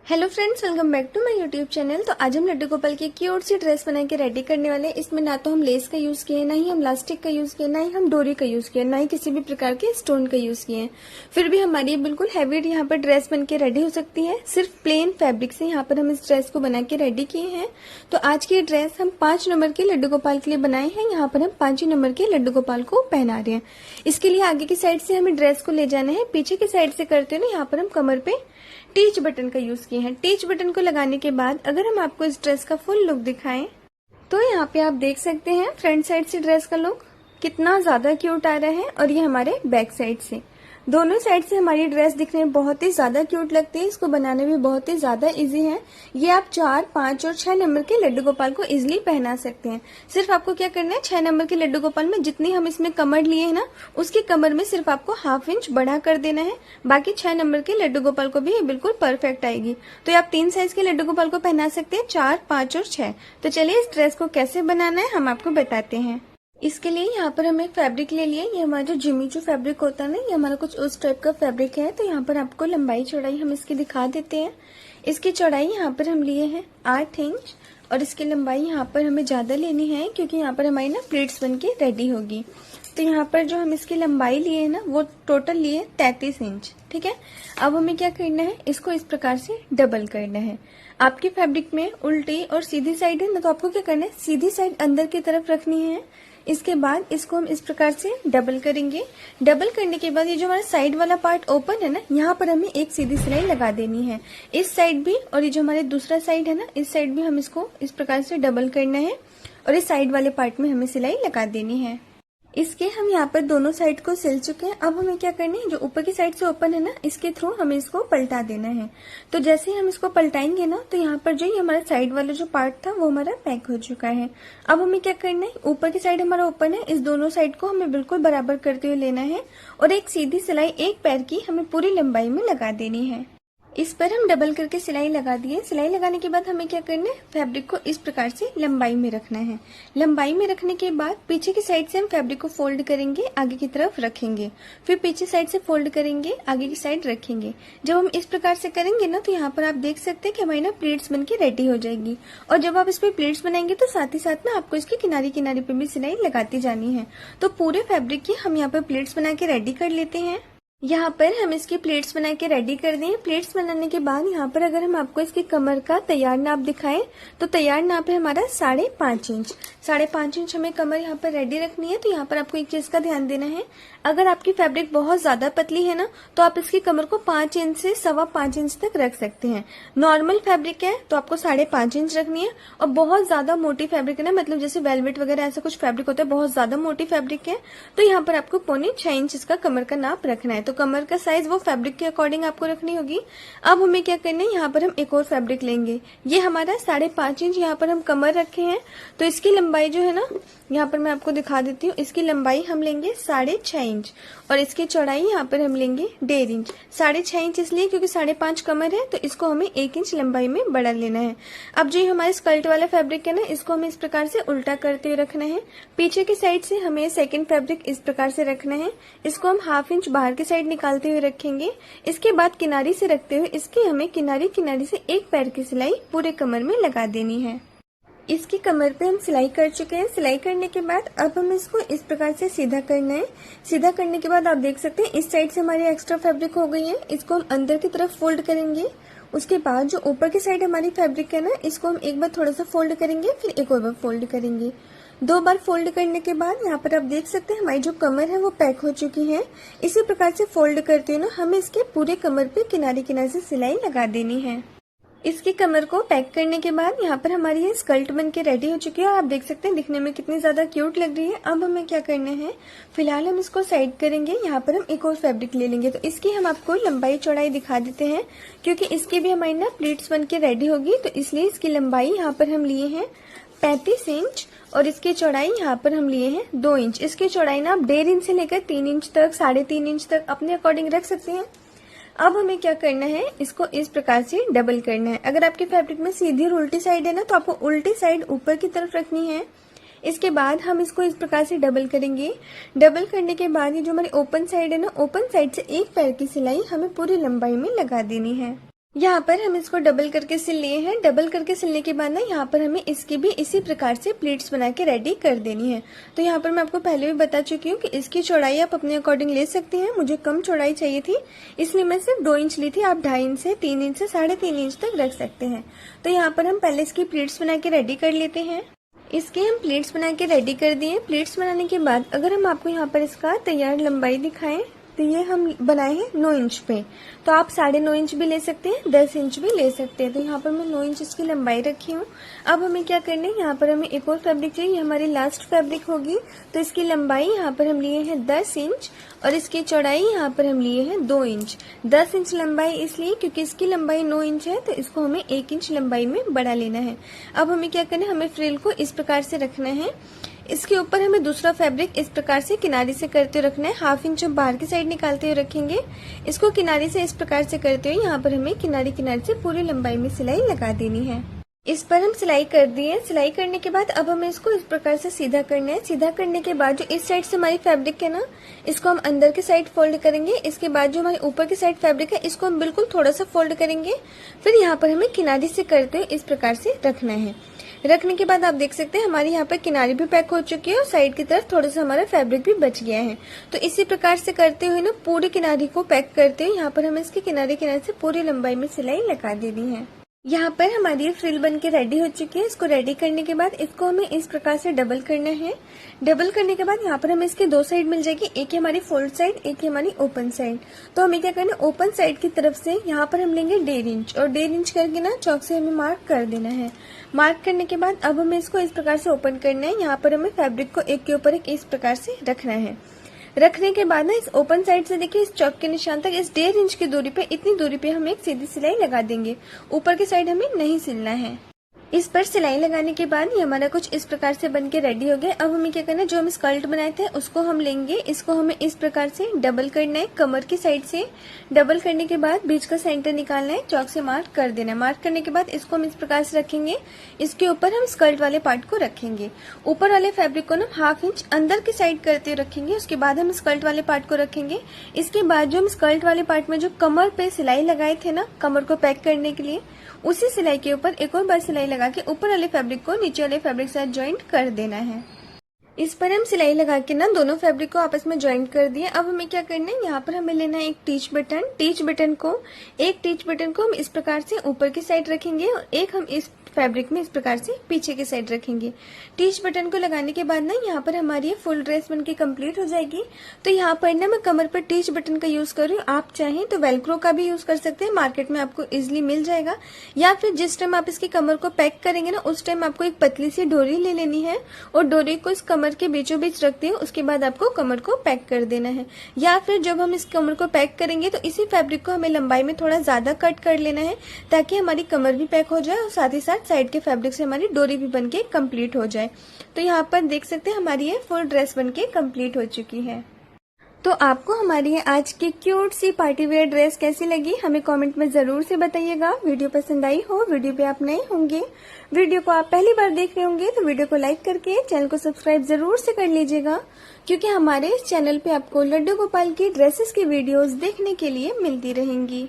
Hello friends, welcome back to my YouTube channel. तो आज हम लड्डू गोपाल की क्यूट सी ड्रेस बना के रेडी करने वाले हैं। इसमें ना तो हम लेस का यूज किए, ना ही हम लास्टिक का यूज किए, ना ही हम डोरी का यूज किए, ना ही किसी भी प्रकार के स्टोन का यूज किए। फिर भी हमारी बिल्कुल हैवी यहाँ पर ड्रेस बन के रेडी हो सकती है। सिर्फ प्लेन फैब्रिक से यहाँ पर हम इस ड्रेस को बना के रेडी किए हैं। तो आज की ड्रेस हम 5 नंबर के लड्डू गोपाल के लिए बनाए हैं। यहाँ पर हम 5 ही नंबर के लड्डू गोपाल को पहना रहे हैं। इसके लिए आगे की साइड से हमें ड्रेस को ले जाना है, पीछे की साइड से करते हुए यहाँ पर हम कमर पे टीच बटन का यूज किए हैं। टीच बटन को लगाने के बाद अगर हम आपको इस ड्रेस का फुल लुक दिखाएं तो यहाँ पे आप देख सकते हैं फ्रंट साइड से ड्रेस का लुक कितना ज्यादा क्यूट आ रहा है। और ये हमारे बैक साइड से, दोनों साइड से हमारी ड्रेस दिखने में बहुत ही ज्यादा क्यूट लगती है। इसको बनाने में बहुत ही ज्यादा इजी है। ये आप 4, 5 और 6 नंबर के लड्डू गोपाल को इजिली पहना सकते हैं। सिर्फ आपको क्या करना है, 6 नंबर के लड्डू गोपाल में जितनी हम इसमें कमर लिए है ना, उसकी कमर में सिर्फ आपको ½ इंच बढ़ा कर देना है। बाकी 6 नंबर के लड्डू गोपाल को भी ये बिल्कुल परफेक्ट आएगी। तो आप 3 साइज के लड्डू गोपाल को पहना सकते हैं, 4, 5 और 6। तो चलिए इस ड्रेस को कैसे बनाना है हम आपको बताते हैं। इसके लिए यहाँ पर हम एक फैब्रिक ले लिए। ये हमारा जो जिमीचू फैब्रिक होता है ना, ये हमारा कुछ उस टाइप का फैब्रिक है। तो यहाँ पर आपको लंबाई चौड़ाई हम इसकी दिखा देते हैं। इसकी चौड़ाई यहाँ पर हम लिए हैं 8 इंच और इसकी लंबाई यहाँ पर हमें ज्यादा लेनी है क्योंकि यहाँ पर हमारी ना प्लीट्स बन के रेडी होगी। तो यहाँ पर जो हम इसकी लंबाई लिए है ना, वो टोटल लिए 33 इंच। ठीक है, अब हमें क्या करना है, इसको इस प्रकार से डबल करना है। आपकी फैब्रिक में उल्टी और सीधी साइड है ना, तो आपको क्या करना है, सीधी साइड अंदर की तरफ रखनी है। इसके बाद इसको हम इस प्रकार से डबल करेंगे। डबल करने के बाद ये जो हमारा साइड वाला पार्ट ओपन है ना, यहाँ पर हमें एक सीधी सिलाई लगा देनी है, इस साइड भी। और ये जो हमारे दूसरा साइड है ना, इस साइड भी हम इसको इस प्रकार से डबल करना है और इस साइड वाले पार्ट में हमें सिलाई लगा देनी है। इसके हम यहाँ पर दोनों साइड को सिल चुके हैं। अब हमें क्या करना है, जो ऊपर की साइड से ओपन है ना, इसके थ्रू हमें इसको पलटा देना है। तो जैसे ही हम इसको पलटाएंगे ना, तो यहाँ पर जो ये हमारा साइड वाला जो पार्ट था वो हमारा पैक हो चुका है। अब हमें क्या करना है, ऊपर की साइड हमारा ओपन है, इस दोनों साइड को हमें बिल्कुल बराबर करते हुए लेना है और एक सीधी सिलाई एक पैर की हमें पूरी लंबाई में लगा देनी है। इस पर हम डबल करके सिलाई लगा दिए। सिलाई लगाने के बाद हमें क्या करना है, फैब्रिक को इस प्रकार से लंबाई में रखना है। लंबाई में रखने के बाद पीछे की साइड से हम फैब्रिक को फोल्ड करेंगे, आगे की तरफ रखेंगे, फिर पीछे साइड से फोल्ड करेंगे, आगे की साइड रखेंगे। जब हम इस प्रकार से करेंगे ना, तो यहाँ पर आप देख सकते हैं कि हमारी ना प्लेट्स बन के रेडी हो जाएगी। और जब आप इस पे प्लेट्स बनाएंगे तो साथ ही साथ ना आपको इसके किनारे किनारे पे भी सिलाई लगाती जानी है। तो पूरे फैब्रिक की हम यहाँ पर प्लेट्स बना के रेडी कर लेते हैं। यहाँ पर हम इसकी प्लेट्स बना के रेडी कर दें। प्लेट्स बनाने के बाद यहाँ पर अगर हम आपको इसकी कमर का तैयार नाप दिखाएं तो तैयार नाप है हमारा 5.5 इंच। 5.5 इंच हमें कमर यहाँ पर रेडी रखनी है। तो यहाँ पर आपको एक चीज का ध्यान देना है, अगर आपकी फैब्रिक बहुत ज्यादा पतली है ना, तो आप इसकी कमर को 5 इंच से 5.25 इंच तक रख सकते हैं। नॉर्मल फैब्रिक है तो आपको 5.5 इंच रखनी है। और बहुत ज्यादा मोटी फैब्रिक है ना, मतलब जैसे वेलवेट वगैरह ऐसा कुछ फैब्रिक होता है, बहुत ज्यादा मोटी फैब्रिक है, तो यहाँ पर आपको 6.25 इंच इसका कमर का नाप रखना है। तो कमर का साइज वो फैब्रिक के अकॉर्डिंग आपको रखनी होगी। अब हमें क्या करना है, यहाँ पर हम एक और फैब्रिक लेंगे। ये हमारा 5.5 इंच यहाँ पर हम कमर रखे हैं। तो इसकी लंबाई जो है ना, यहाँ पर मैं आपको दिखा देती हूँ। इसकी लंबाई हम लेंगे 6.5 इंच और इसकी चौड़ाई यहाँ पर हम लेंगे 1.5 इंच। 6.5 इंच इसलिए क्योंकि 5.5 कमर है, तो इसको हमें 1 इंच लंबाई में बढ़ा लेना है। अब जो हमारे स्कर्ट वाला फैब्रिक है ना, इसको हमें इस प्रकार से उल्टा करते हुए रखना है। पीछे की साइड से हमें सेकेंड फैब्रिक इस प्रकार से रखना है। इसको हम ½ इंच बाहर की साइड निकालते हुए रखेंगे। इसके बाद किनारी से रखते हुए इसकी हमें किनारी किनारी से एक पैर की सिलाई पूरे कमर में लगा देनी है। इसकी कमर पे हम सिलाई कर चुके हैं। सिलाई करने के बाद अब हम इसको इस प्रकार से सीधा करना है। सीधा करने के बाद आप देख सकते हैं इस साइड से हमारी एक्स्ट्रा फैब्रिक हो गई है। इसको हम अंदर की तरफ फोल्ड करेंगे। उसके बाद जो ऊपर की साइड हमारी फैब्रिक है ना, इसको हम एक बार थोड़ा सा फोल्ड करेंगे, फिर एक और बार फोल्ड करेंगे। 2 बार फोल्ड करने के बाद यहाँ पर आप देख सकते हैं हमारी जो कमर है वो पैक हो चुकी है। इसी प्रकार से फोल्ड करते हुए ना हमें इसके पूरे कमर पे किनारे किनारे से सिलाई लगा देनी है। इसकी कमर को पैक करने के बाद यहाँ पर हमारी ये स्कर्ट बन के रेडी हो चुकी है और आप देख सकते हैं दिखने में कितनी ज्यादा क्यूट लग रही है। अब हमें क्या करना है, फिलहाल हम इसको साइड करेंगे। यहाँ पर हम एक और फैब्रिक ले लेंगे। तो इसकी हम आपको लंबाई चौड़ाई दिखा देते हैं क्योंकि इसकी भी हमारी ना प्लीट्स बन के रेडी होगी। तो इसलिए इसकी लंबाई यहाँ पर हम लिए हैं 35 इंच और इसकी चौड़ाई यहाँ पर हम लिए हैं 2 इंच। इसकी चौड़ाई ना आप 1.5 इंच से लेकर 3 इंच तक, 3.5 इंच तक अपने अकॉर्डिंग रख सकते हैं। अब हमें क्या करना है, इसको इस प्रकार से डबल करना है। अगर आपकी फैब्रिक में सीधी और उल्टी साइड है ना, तो आपको उल्टी साइड ऊपर की तरफ रखनी है। इसके बाद हम इसको इस प्रकार से डबल करेंगे। डबल करने के बाद ये जो हमारी ओपन साइड है ना, ओपन साइड से एक पैर की सिलाई हमें पूरी लंबाई में लगा देनी है। यहाँ पर हम इसको डबल करके सिल लिए हैं। डबल करके सिलने के बाद ना यहाँ पर हमें इसकी भी इसी प्रकार से प्लीट्स बना के रेडी कर देनी है। तो यहाँ पर मैं आपको पहले भी बता चुकी हूँ कि इसकी चौड़ाई आप अपने अकॉर्डिंग ले सकती हैं। मुझे कम चौड़ाई चाहिए थी, इसलिए मैं सिर्फ 2 इंच ली थी। आप 2.5 इंच से 3 इंच से 3.5 इंच तक रख सकते हैं। तो यहाँ पर हम पहले इसकी प्लीट्स बना के रेडी कर लेते हैं। इसके हम प्लीट्स बना के रेडी कर दिए। प्लीट्स बनाने के बाद अगर हम आपको यहाँ पर इसका तैयार लंबाई दिखाएं तो ये हम बनाए हैं 9 इंच पे। तो आप 9.5 इंच भी ले सकते हैं, 10 इंच भी ले सकते हैं। तो यहाँ पर मैं 9 इंच इसकी लंबाई रखी हूँ। अब हमें क्या करना है, यहाँ पर हमें एक और फैब्रिक चाहिए, हमारी लास्ट फैब्रिक होगी। तो इसकी लंबाई यहाँ पर हम लिए हैं 10 इंच और इसकी चौड़ाई यहाँ पर हम लिए हैं 2 इंच। 10 इंच लंबाई इसलिए क्योंकि इसकी लंबाई 9 इंच है, तो इसको हमें 1 इंच लंबाई में बढ़ा लेना है। अब हमें क्या करना है, हमें फ्रिल को इस प्रकार से रखना है। इसके ऊपर हमें दूसरा फैब्रिक इस प्रकार से किनारे से करते हुए रखना है। 1/2 इंच बाहर की साइड निकालते हुए रखेंगे। इसको किनारे से इस प्रकार से करते हुए यहाँ पर हमें किनारे किनारे से पूरी लंबाई में सिलाई लगा देनी है। इस पर हम सिलाई कर दिए। सिलाई करने के बाद अब हमें इसको इस प्रकार से सीधा करना है। सीधा करने के बाद जो इस साइड से हमारी फैब्रिक है ना, इसको हम अंदर की साइड फोल्ड करेंगे। इसके बाद जो हमारी ऊपर की साइड फैब्रिक है, इसको हम बिल्कुल थोड़ा सा फोल्ड करेंगे। फिर यहाँ पर हमें किनारे से करते हुए इस प्रकार से रखना है। रखने के बाद आप देख सकते हैं हमारी यहाँ पर किनारी भी पैक हो चुकी है और साइड की तरफ थोड़ा सा हमारा फैब्रिक भी बच गया है। तो इसी प्रकार से करते हुए ना पूरी किनारी को पैक करते हुए यहाँ पर हमें इसके किनारे किनारे से पूरी लंबाई में सिलाई लगा देनी है। यहाँ पर हमारी फ्रिल बन के रेडी हो चुकी है। इसको रेडी करने के बाद इसको हमें इस प्रकार से डबल करना है। डबल करने के बाद यहाँ पर हमें इसके 2 साइड मिल जाएगी, एक है हमारी फोल्ड साइड, एक है हमारी ओपन साइड। तो हमें क्या करना है, ओपन साइड की तरफ से यहाँ पर हम लेंगे 1.5 इंच और 1.5 इंच करके ना चौक से हमें मार्क कर देना है। मार्क करने के बाद अब हमें इसको इस प्रकार से ओपन करना है। यहाँ पर हमें फैब्रिक को एक के ऊपर एक इस प्रकार से रखना है। रखने के बाद ना इस ओपन साइड से देखिए इस चौक के निशान तक इस 1.5 इंच की दूरी पे, इतनी दूरी पे हम एक सीधी सिलाई लगा देंगे। ऊपर की साइड हमें नहीं सिलना है। इस पर सिलाई लगाने के बाद ये हमारा कुछ इस प्रकार से बन के रेडी हो गया। अब हमें क्या करना है, जो हम स्कर्ट बनाए थे उसको हम लेंगे। इसको हमें इस प्रकार से डबल करना है कमर की साइड से। डबल करने के बाद बीच का सेंटर निकालना है, चौक से मार्क कर देना है। मार्क करने के बाद इसको हम इस प्रकार से रखेंगे। इसके ऊपर हम स्कर्ट वाले पार्ट को रखेंगे। ऊपर वाले फैब्रिक को ना 1/2 इंच अंदर की साइड करते हुए रखेंगे। उसके बाद हम स्कर्ट वाले पार्ट को रखेंगे। इसके बाद जो हम स्कर्ट वाले पार्ट में जो कमर पे सिलाई लगाए थे ना, कमर को पैक करने के लिए, उसी सिलाई के ऊपर एक और बार सिलाई लगा के ऊपर वाले फैब्रिक को नीचे वाले फैब्रिक से ज्वाइंट कर देना है। इस पर हम सिलाई लगा के ना दोनों फैब्रिक को आपस में ज्वाइंट कर दिए। अब हमें क्या करना है, यहाँ पर हमें लेना है एक टीच बटन। टीच बटन को हम इस प्रकार से ऊपर की साइड रखेंगे और एक हम इस फैब्रिक में इस प्रकार से पीछे की साइड रखेंगे। टीच बटन को लगाने के बाद ना यहाँ पर हमारी ये फुल ड्रेस बनके कंप्लीट हो जाएगी। तो यहाँ पर ना मैं कमर पर टीच बटन का यूज कर रही हूँ। आप चाहें तो वेलक्रो का भी यूज कर सकते हैं, मार्केट में आपको इजिली मिल जाएगा। या फिर जिस टाइम आप इसकी कमर को पैक करेंगे ना, उस टाइम आपको एक पतली सी डोरी ले लेनी है और डोरी को इस कमर के बीचों बीच रखते हैं। उसके बाद आपको कमर को पैक कर देना है। या फिर जब हम इस कमर को पैक करेंगे तो इसी फैब्रिक को हमें लंबाई में थोड़ा ज्यादा कट कर लेना है, ताकि हमारी कमर भी पैक हो जाए और साथ ही साथ साइड के फैब्रिक से हमारी डोरी भी बनके कंप्लीट हो जाए। तो यहाँ पर देख सकते हैं हमारी ये फुल ड्रेस बनके कंप्लीट हो चुकी है। तो आपको हमारी ये आज की क्यूट सी पार्टी वेयर ड्रेस कैसी लगी, हमें कमेंट में जरूर से बताइएगा। वीडियो पसंद आई हो, वीडियो पे आप नए होंगे, वीडियो को आप पहली बार देख रहे होंगे, तो वीडियो को लाइक करके चैनल को सब्सक्राइब जरूर से कर लीजिएगा, क्योंकि हमारे इस चैनल पे आपको लड्डू गोपाल की ड्रेसेस की वीडियोस देखने के लिए मिलती रहेंगी।